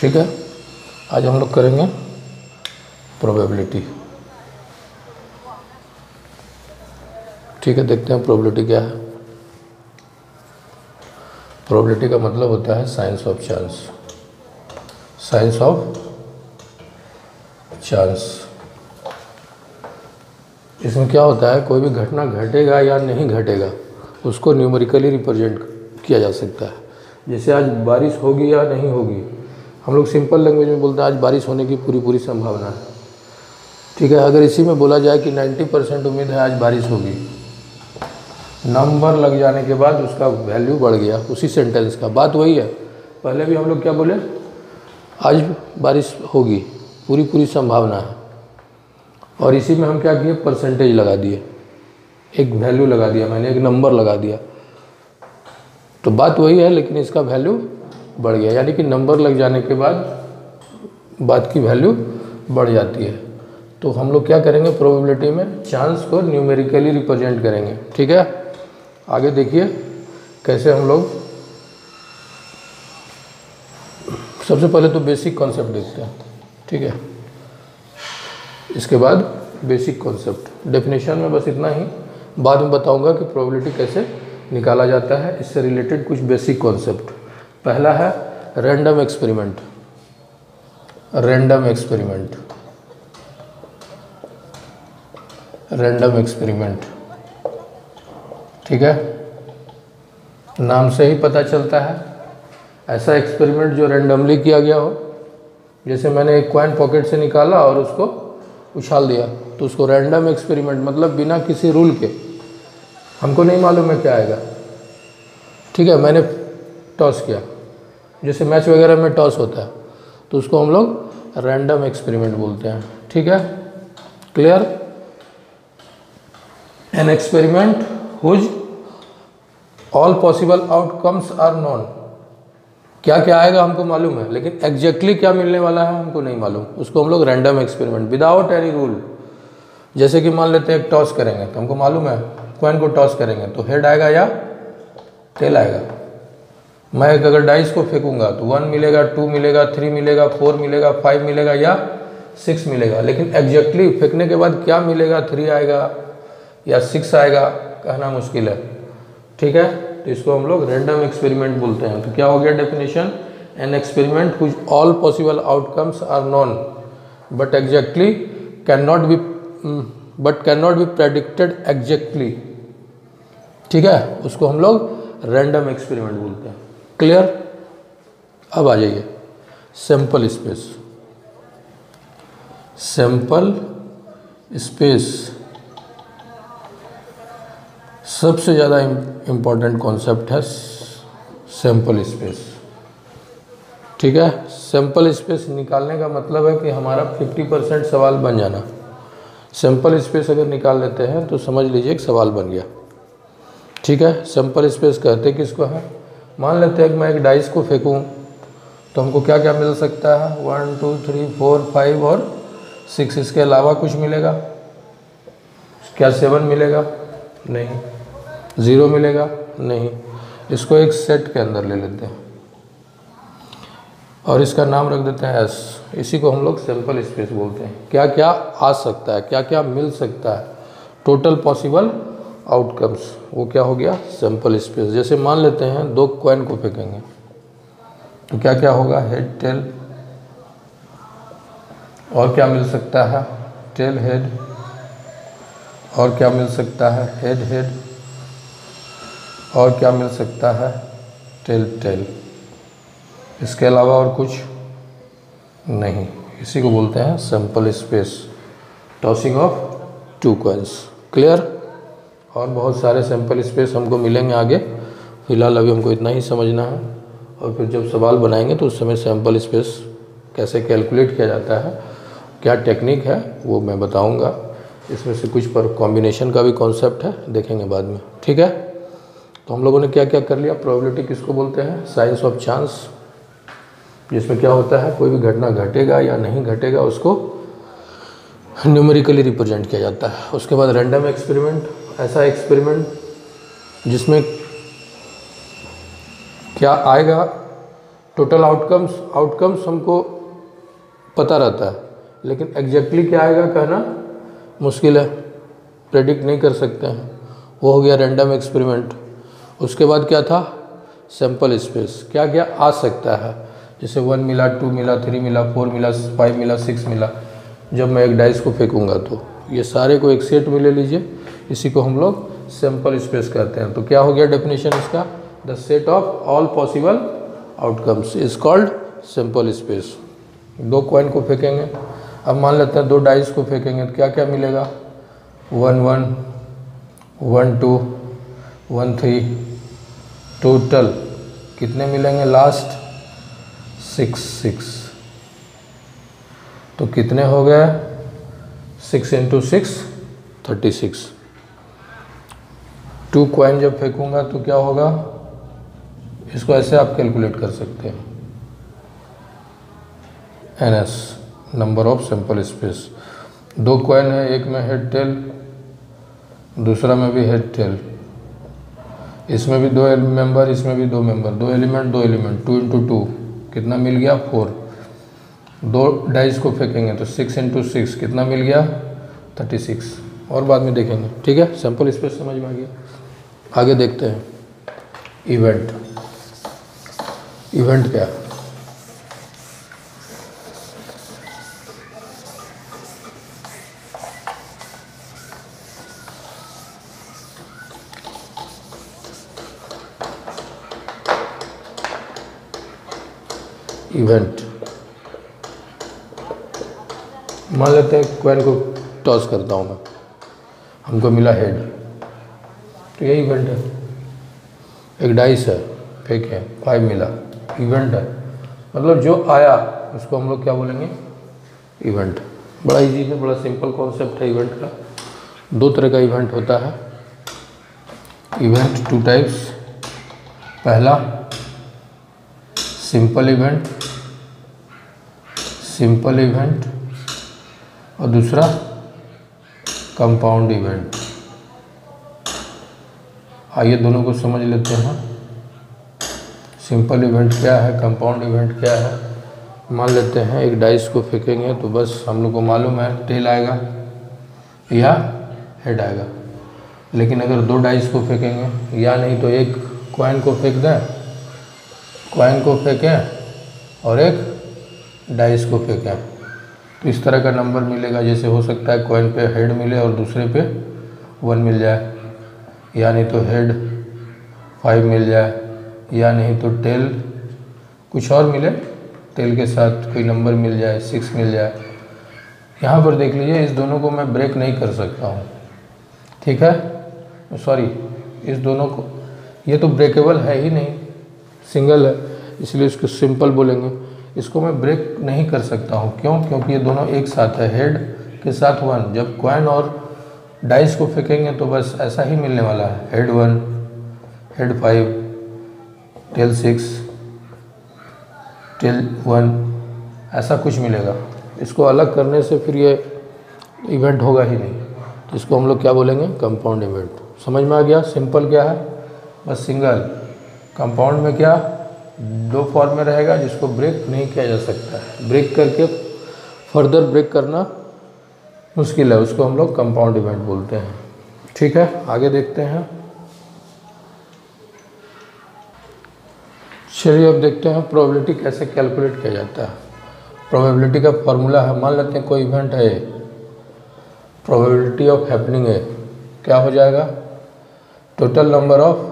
ठीक है, आज हम लोग करेंगे प्रोबेबिलिटी। ठीक है, देखते हैं प्रोबेबिलिटी क्या है। प्रोबेबिलिटी का मतलब होता है science of chance. Science of chance, इसमें क्या होता है, कोई भी घटना घटेगा या नहीं घटेगा उसको न्यूमेरिकली रिप्रेजेंट किया जा सकता है। जैसे आज बारिश होगी या नहीं होगी, हम लोग सिंपल लैंग्वेज में बोलते हैं आज बारिश होने की पूरी संभावना है। ठीक है, अगर इसी में बोला जाए कि 90% उम्मीद है आज बारिश होगी, नंबर लग जाने के बाद उसका वैल्यू बढ़ गया उसी सेंटेंस का। बात वही है, पहले भी हम लोग क्या बोले, आज बारिश होगी पूरी संभावना है, और इसी में हम क्या किए, परसेंटेज लगा दिए, एक वैल्यू लगा दिया, मैंने एक नंबर लगा दिया। तो बात वही है लेकिन इसका वैल्यू बढ़ गया, यानी कि नंबर लग जाने के बाद बात की वैल्यू बढ़ जाती है। तो हम लोग क्या करेंगे प्रोबेबिलिटी में, चांस को न्यूमेरिकली रिप्रेजेंट करेंगे। ठीक है, आगे देखिए कैसे हम लोग, सबसे पहले तो बेसिक कॉन्सेप्ट देखते हैं। ठीक है, इसके बाद बेसिक कॉन्सेप्ट, डेफिनेशन में बस इतना ही, बाद में बताऊंगा कि प्रोबेबिलिटी कैसे निकाला जाता है, इससे रिलेटेड कुछ बेसिक कॉन्सेप्ट। पहला है random experiment. Random experiment, random experiment. ठीक है, नाम से ही पता चलता है ऐसा एक्सपेरिमेंट जो रैंडमली किया गया हो। जैसे मैंने एक कॉइन पॉकेट से निकाला और उसको उछाल दिया, तो उसको रैंडम एक्सपेरिमेंट, मतलब बिना किसी रूल के, हमको नहीं मालूम है क्या आएगा। ठीक है, मैंने टॉस किया, जैसे मैच वगैरह में टॉस होता है, तो उसको हम लोग रैंडम एक्सपेरिमेंट बोलते हैं। ठीक है, clear. An experiment whose all possible outcomes are known. क्या क्या आएगा हमको मालूम है, लेकिन एग्जैक्टली क्या मिलने वाला है हमको नहीं मालूम, उसको हम लोग random experiment without any rule. जैसे कि मान लेते हैं टॉस करेंगे, तो हमको मालूम है कॉइन को टॉस करेंगे तो हेड आएगा या टेल आएगा। मैं अगर डाइस को फेंकूंगा तो 1 मिलेगा, 2 मिलेगा, 3 मिलेगा, 4 मिलेगा, 5 मिलेगा या 6 मिलेगा, लेकिन एग्जैक्टली फेंकने के बाद क्या मिलेगा, 3 आएगा या 6 आएगा, कहना मुश्किल है। ठीक है, तो इसको हम लोग रैंडम एक्सपेरिमेंट बोलते हैं। तो क्या हो गया definition, an experiment whose all possible outcomes are known but exactly can not be predicted exactly. ठीक है, उसको हम लोग रैंडम एक्सपेरिमेंट बोलते हैं। क्लियर। अब आ जाइए सैंपल स्पेस। सैंपल स्पेस सबसे ज़्यादा इम्पॉर्टेंट कॉन्सेप्ट है, सैंपल स्पेस। ठीक है, सैंपल स्पेस निकालने का मतलब है कि हमारा 50% सवाल बन जाना। सैंपल स्पेस अगर निकाल लेते हैं तो समझ लीजिए एक सवाल बन गया। ठीक है, सैंपल स्पेस कहते किसको है, मान लेते हैं कि मैं एक डाइस को फेंकूं तो हमको क्या क्या मिल सकता है, 1 2 3 4 5 और 6, इसके अलावा कुछ मिलेगा क्या, 7 मिलेगा नहीं, 0 मिलेगा नहीं। इसको एक सेट के अंदर ले लेते हैं और इसका नाम रख देते हैं एस। इसी को हम लोग सैंपल स्पेस बोलते हैं। क्या क्या आ सकता है, क्या क्या मिल सकता है, टोटल पॉसिबल आउटकम्स, वो क्या हो गया, सैंपल स्पेस। जैसे मान लेते हैं 2 कॉइन को फेंकेंगे तो क्या क्या होगा, हेड टेल, और क्या मिल सकता है, टेल हेड, और क्या मिल सकता है, हेड हेड, और क्या मिल सकता है, टेल टेल। इसके अलावा और कुछ नहीं। इसी को बोलते हैं sample space, tossing of 2 coins. Clear. और बहुत सारे सैंपल स्पेस हमको मिलेंगे आगे, फिलहाल अभी हमको इतना ही समझना है, और फिर जब सवाल बनाएंगे तो उस समय सैंपल स्पेस कैसे कैलकुलेट किया जाता है, क्या टेक्निक है, वो मैं बताऊंगा। इसमें से कुछ पर कॉम्बिनेशन का भी कॉन्सेप्ट है, देखेंगे बाद में। ठीक है, तो हम लोगों ने क्या क्या कर लिया। प्रोबेबिलिटी किसको बोलते हैं, साइंस ऑफ चांस, जिसमें क्या होता है कोई भी घटना घटेगा या नहीं घटेगा उसको न्यूमेरिकली रिप्रेजेंट किया जाता है। उसके बाद रैंडम एक्सपेरिमेंट, ऐसा एक्सपेरिमेंट जिसमें क्या आएगा टोटल आउटकम्स हमको पता रहता है, लेकिन एग्जैक्टली क्या आएगा कहना मुश्किल है, प्रेडिक्ट नहीं कर सकते हैं। वो हो गया रैंडम एक्सपेरिमेंट। उसके बाद क्या था, सैंपल स्पेस। क्या क्या आ सकता है, जैसे 1 मिला, 2 मिला, 3 मिला, 4 मिला, 5 मिला, 6 मिला। जब मैं एक डाइस को फेंकूंगा तो ये सारे को एक सेट में ले लीजिए, इसी को हम लोग सैंपल स्पेस कहते हैं। तो क्या हो गया डेफिनेशन इसका, the set of all possible outcomes is called sample space. 2 coin को फेंकेंगे, अब मान लेते हैं 2 डाइस को फेंकेंगे तो क्या क्या मिलेगा, 1 1 1 2 1 3, टोटल कितने मिलेंगे लास्ट 6 6। तो कितने हो गए, 6 × 6 36। 2 कॉइन जब फेंकूंगा तो क्या होगा, इसको ऐसे आप कैलकुलेट कर सकते हैं, NS number of sample space. 2 coin है, एक में हेड टेल, दूसरा में भी हेड टेल, इसमें भी 2 मेंबर, इसमें भी 2 मेंबर, 2 एलिमेंट 2 एलिमेंट, 2 × 2 कितना मिल गया 4। 2 डाइस को फेंकेंगे तो 6 × 6 कितना मिल गया 36। और बाद में देखेंगे, ठीक है। सैंपल स्पेस समझ में आ गया। आगे देखते हैं इवेंट। इवेंट क्या है, इवेंट। मान लेते हैं कॉइन को टॉस करता हूँ मैं, हमको मिला हेड, तो ये इवेंट है। एक डाइस है, फेंके 5 मिला, इवेंट है। मतलब जो आया उसको हम लोग क्या बोलेंगे, इवेंट। बड़ा इजी है, बड़ा सिंपल कॉन्सेप्ट है इवेंट का। 2 तरह का इवेंट होता है इवेंट, 2 टाइप्स। पहला सिंपल इवेंट, और दूसरा कंपाउंड इवेंट। आइए दोनों को समझ लेते हैं। सिंपल इवेंट क्या है, कंपाउंड इवेंट क्या है। मान लेते हैं एक डाइस को फेंकेंगे तो बस हम लोग को मालूम है टेल आएगा या हेड आएगा। लेकिन अगर 2 डाइस को फेंकेंगे, या नहीं तो एक कॉइन को फेंक दें, कॉइन को फेंकें और एक डाइस को फेंकें, तो इस तरह का नंबर मिलेगा। जैसे हो सकता है कॉइन पे हेड मिले और दूसरे पे 1 मिल जाए, या नहीं तो हेड 5 मिल जाए, या नहीं तो टेल कुछ और मिले, टेल के साथ कोई नंबर मिल जाए, 6 मिल जाए। यहाँ पर देख लीजिए, इस दोनों को मैं ब्रेक नहीं कर सकता हूँ, ठीक है। सॉरी, इस दोनों को, ये तो ब्रेकेबल है ही नहीं, सिंगल है, इसलिए इसको सिंपल बोलेंगे। इसको मैं ब्रेक नहीं कर सकता हूँ, क्यों, क्योंकि ये दोनों एक साथ है, हेड के साथ 1। जब कॉइन और डाइस को फेंकेंगे तो बस ऐसा ही मिलने वाला है, हेड 1, हेड 5, टेल 6, टेल 1, ऐसा कुछ मिलेगा। इसको अलग करने से फिर ये इवेंट होगा ही नहीं, तो इसको हम लोग क्या बोलेंगे, कंपाउंड इवेंट। समझ में आ गया। सिंपल क्या है, बस सिंगल। कंपाउंड में क्या, 2 फॉर्म में रहेगा जिसको ब्रेक नहीं किया जा सकता है, ब्रेक करके फर्दर ब्रेक करना मुश्किल है, उसको हम लोग कंपाउंड इवेंट बोलते हैं, ठीक है। आगे देखते हैं। चलिए अब देखते हैं प्रोबेबिलिटी कैसे कैलकुलेट किया जाता है। प्रोबेबिलिटी का फॉर्मूला है, मान लेते हैं कोई इवेंट है, प्रोबेबिलिटी ऑफ हैपनिंग है, क्या हो जाएगा, total number of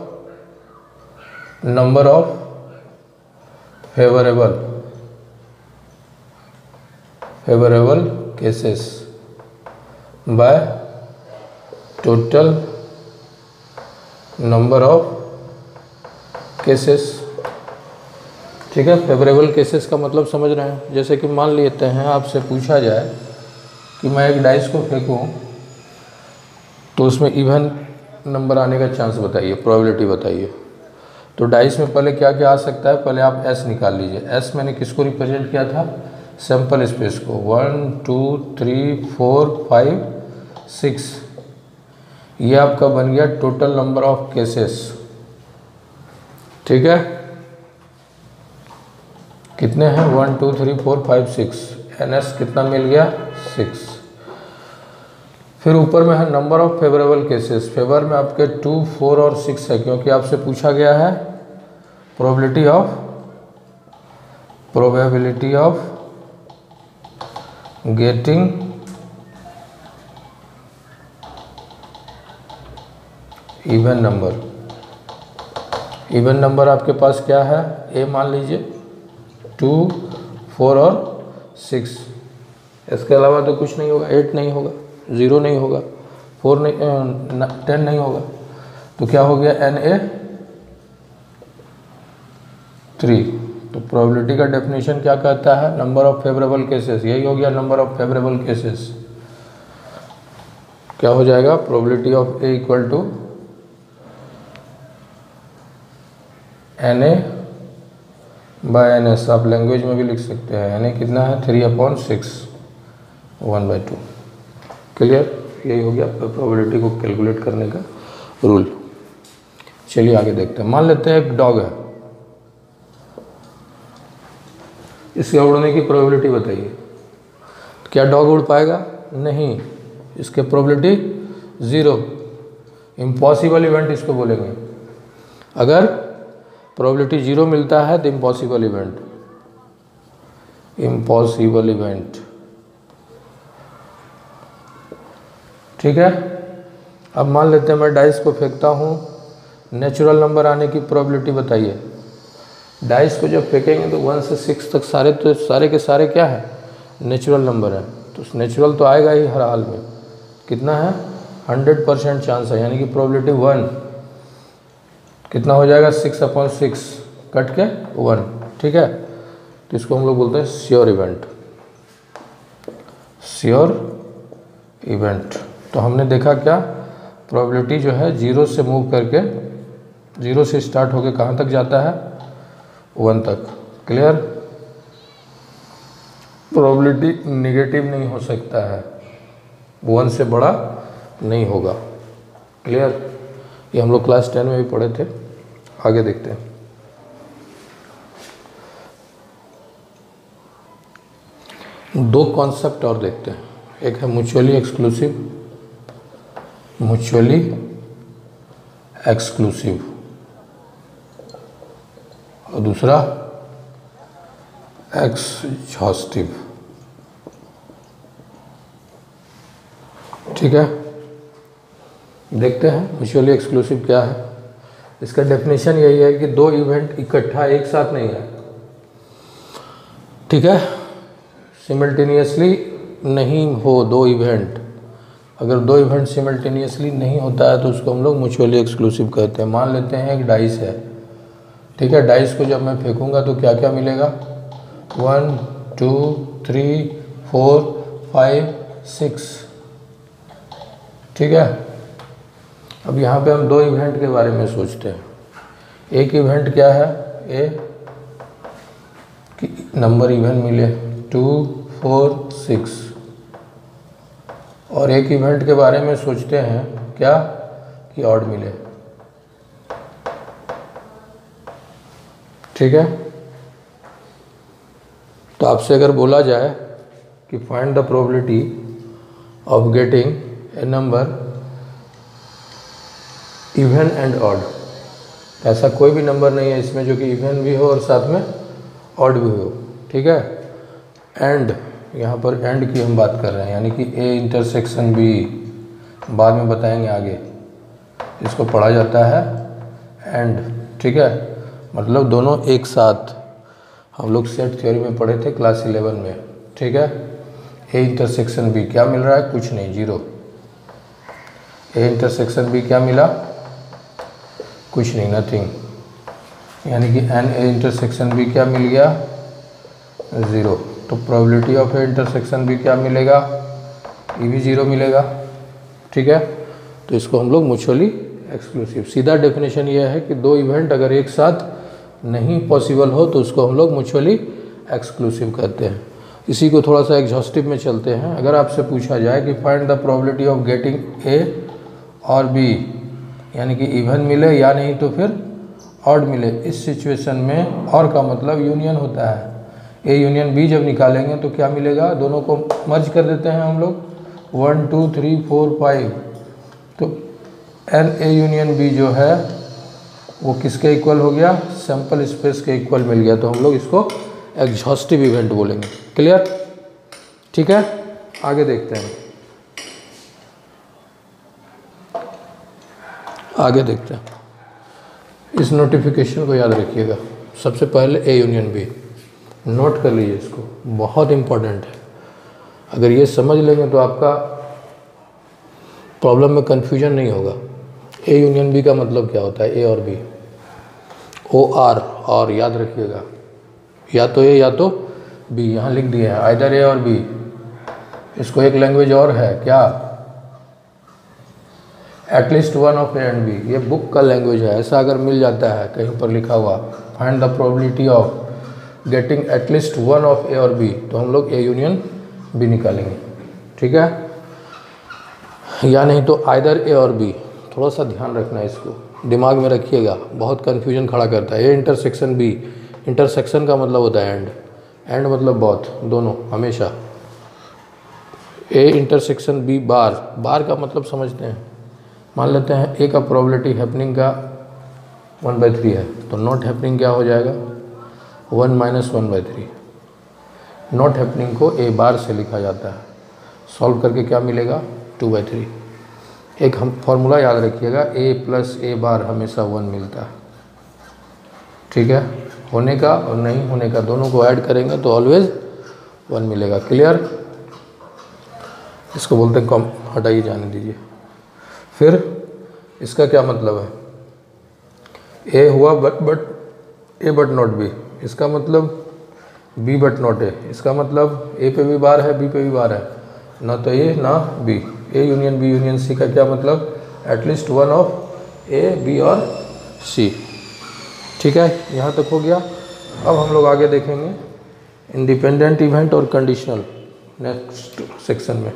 favourable cases by total number of cases, ठीक है। फेवरेबल केसेस का मतलब समझ रहे हैं। जैसे कि मान लेते हैं आपसे पूछा जाए कि मैं एक डाइस को फेंकूं तो उसमें इवन नंबर आने का चांस बताइए, प्रोबेबिलिटी बताइए। तो डाइस में पहले क्या क्या आ सकता है, पहले आप एस निकाल लीजिए। एस मैंने किसको रिप्रेजेंट किया था, सैंपल स्पेस को। 1 2 3 4 5 6, ये आपका बन गया टोटल नंबर ऑफ केसेस, ठीक है। कितने हैं 1 2 3 4 5 6, NS कितना मिल गया 6। फिर ऊपर में है number of favourable cases. Favour में आपके 2 4 और 6 है, क्योंकि आपसे पूछा गया है probability of getting even number. Even number आपके पास क्या है, ए मान लीजिए 2 4 और 6, इसके अलावा तो कुछ नहीं होगा, 8 नहीं होगा, 0 नहीं होगा, 4 नहीं 10 नहीं होगा, तो क्या हो गया NA 3। तो प्रोबेबिलिटी का डेफिनेशन क्या कहता है, नंबर ऑफ फेवरेबल केसेस, यही हो गया नंबर ऑफ फेवरेबल केसेस। क्या हो जाएगा, probability of A equal to NA by NS। आप लैंग्वेज में भी लिख सकते हैं, NA कितना है 3/6 1/2। क्लियर, यही हो गया आपका प्रोबेबिलिटी को कैलकुलेट करने का रूल। चलिए आगे देखते हैं। मान लेते हैं एक डॉग है, इसके उड़ने की प्रोबेबिलिटी बताइए। क्या डॉग उड़ पाएगा, नहीं, इसके प्रोबेबिलिटी 0, इम्पॉसिबल इवेंट इसको बोलेंगे। अगर प्रोबेबिलिटी 0 मिलता है तो इम्पॉसिबल इवेंट, ठीक है। अब मान लेते हैं मैं डाइस को फेंकता हूँ, नेचुरल नंबर आने की प्रोबेबिलिटी बताइए। डाइस को जब फेंकेंगे तो 1 से 6 तक सारे के सारे क्या है, नेचुरल नंबर है, तो नेचुरल तो आएगा ही हर हाल में। कितना है 100% चांस है, यानी कि प्रोबेबिलिटी 1 कितना हो जाएगा 6/6 कट के 1, ठीक है। तो इसको हम लोग बोलते हैं श्योर इवेंट। तो हमने देखा क्या, प्रोबेबिलिटी जो है 0 से मूव करके 0 से स्टार्ट होके कहाँ तक जाता है 1 तक। क्लियर, प्रोबेबिलिटी निगेटिव नहीं हो सकता है, 1 से बड़ा नहीं होगा। क्लियर, ये हम लोग क्लास 10 में भी पढ़े थे। आगे देखते हैं। दो कॉन्सेप्ट और देखते हैं, एक है म्यूचुअली एक्सक्लूसिव और दूसरा एक्सहॉस्टिव, ठीक है। देखते हैं म्यूचुअली एक्सक्लूसिव क्या है। इसका डेफिनेशन यही है कि दो इवेंट इकट्ठा एक साथ नहीं है, ठीक है, सिमल्टेनियसली नहीं हो दो इवेंट। अगर दो इवेंट सिमल्टेनियसली नहीं होता है तो उसको हम लोग म्यूचुअली एक्सक्लूसिव कहते हैं। मान लेते हैं एक डाइस है, ठीक है, डाइस को जब मैं फेंकूंगा तो क्या क्या मिलेगा 1 2 3 4 5 6, ठीक है। अब यहाँ पे हम दो इवेंट के बारे में सोचते हैं। एक इवेंट क्या है, ए कि नंबर इवन मिले 2 4 6, और एक इवेंट के बारे में सोचते हैं क्या कि ऑड मिले, ठीक है। तो आपसे अगर बोला जाए कि find the probability of getting a number even and odd, ऐसा कोई भी नंबर नहीं है इसमें जो कि इवन भी हो और साथ में ऑड भी हो, ठीक है। एंड यहाँ पर एंड की हम बात कर रहे हैं, यानी कि ए इंटरसेक्शन बी, बाद में बताएंगे आगे, इसको पढ़ा जाता है एंड, ठीक है। मतलब दोनों एक साथ, हम लोग सेट थ्योरी में पढ़े थे क्लास 11 में, ठीक है। ए इंटरसेक्शन बी क्या मिल रहा है, कुछ नहीं, 0। ए इंटरसेक्शन बी क्या मिला, कुछ नहीं, नथिंग, यानी कि एन ए इंटरसेक्शन बी क्या मिल गया 0। तो probability of A intersection B क्या मिलेगा, ये भी 0 मिलेगा, ठीक है। तो इसको हम लोग म्यूचुअली एक्सक्लूसिव, सीधा डेफिनेशन ये है कि दो इवेंट अगर एक साथ नहीं पॉसिबल हो तो उसको हम लोग म्यूचुअली एक्सक्लूसिव कहते हैं। इसी को थोड़ा सा एग्जॉस्टिव में चलते हैं। अगर आपसे पूछा जाए कि find the probability of getting a और बी, यानी कि इवन मिले या नहीं तो फिर ऑड मिले, इस सिचुएशन में और का मतलब यूनियन होता है, ए यूनियन बी जब निकालेंगे तो क्या मिलेगा, दोनों को मर्ज कर देते हैं हम लोग, 1 2 3 4 5, तो एन ए यूनियन बी जो है वो किसके इक्वल हो गया, सैंपल स्पेस के इक्वल मिल गया, तो हम लोग इसको एग्जॉस्टिव इवेंट बोलेंगे। क्लियर? ठीक है, आगे देखते हैं, आगे देखते हैं। इस नोटिफिकेशन को याद रखिएगा, सबसे पहले ए यूनियन बी, नोट कर लीजिए इसको, बहुत इम्पोर्टेंट है। अगर ये समझ लेंगे तो आपका प्रॉब्लम में कन्फ्यूजन नहीं होगा। ए यूनियन बी का मतलब क्या होता है, ए और बी, ओ आर, और याद रखिएगा या तो ए या तो बी, यहाँ लिख दिया है आइदर ए और बी। इसको एक लैंग्वेज और है क्या, at least one of A and B, ये बुक का लैंग्वेज है, ऐसा अगर मिल जाता है कहीं पर लिखा हुआ, find the probability of getting at least one of a और बी, तो हम लोग ए यूनियन बी निकालेंगे। ठीक है, या नहीं तो आइदर ए और बी, थोड़ा सा ध्यान रखना है, इसको दिमाग में रखिएगा, बहुत कन्फ्यूजन खड़ा करता है। ए इंटरसेक्शन बी, इंटरसेक्शन का मतलब होता है एंड, एंड मतलब बहुत, दोनों हमेशा। ए इंटरसेक्शन बी बार, बार का मतलब समझते हैं, मान लेते हैं ए का प्रोबेबिलिटी हैपनिंग का 1/3 है, तो नॉट हैपनिंग क्या हो जाएगा, 1 - 1/3। नॉट हैपनिंग को ए बार से लिखा जाता है, सॉल्व करके क्या मिलेगा, 2/3। एक हम फॉर्मूला याद रखिएगा, ए प्लस ए बार हमेशा 1 मिलता है। ठीक है, होने का और नहीं होने का दोनों को ऐड करेंगे तो ऑलवेज 1 मिलेगा। क्लियर? इसको बोलते हैं कॉम, हटाइए, जाने दीजिए। फिर इसका क्या मतलब है, ए हुआ but A but not be, इसका मतलब बी बट नॉट ए, इसका मतलब ए पे भी बार है बी पे भी बार है, ना तो ए ना B. A union B union C का क्या मतलब, at least one of A B और सी। ठीक है, यहाँ तक हो गया। अब हम लोग आगे देखेंगे इंडिपेंडेंट इवेंट और कंडीशनल नेक्स्ट सेक्शन में।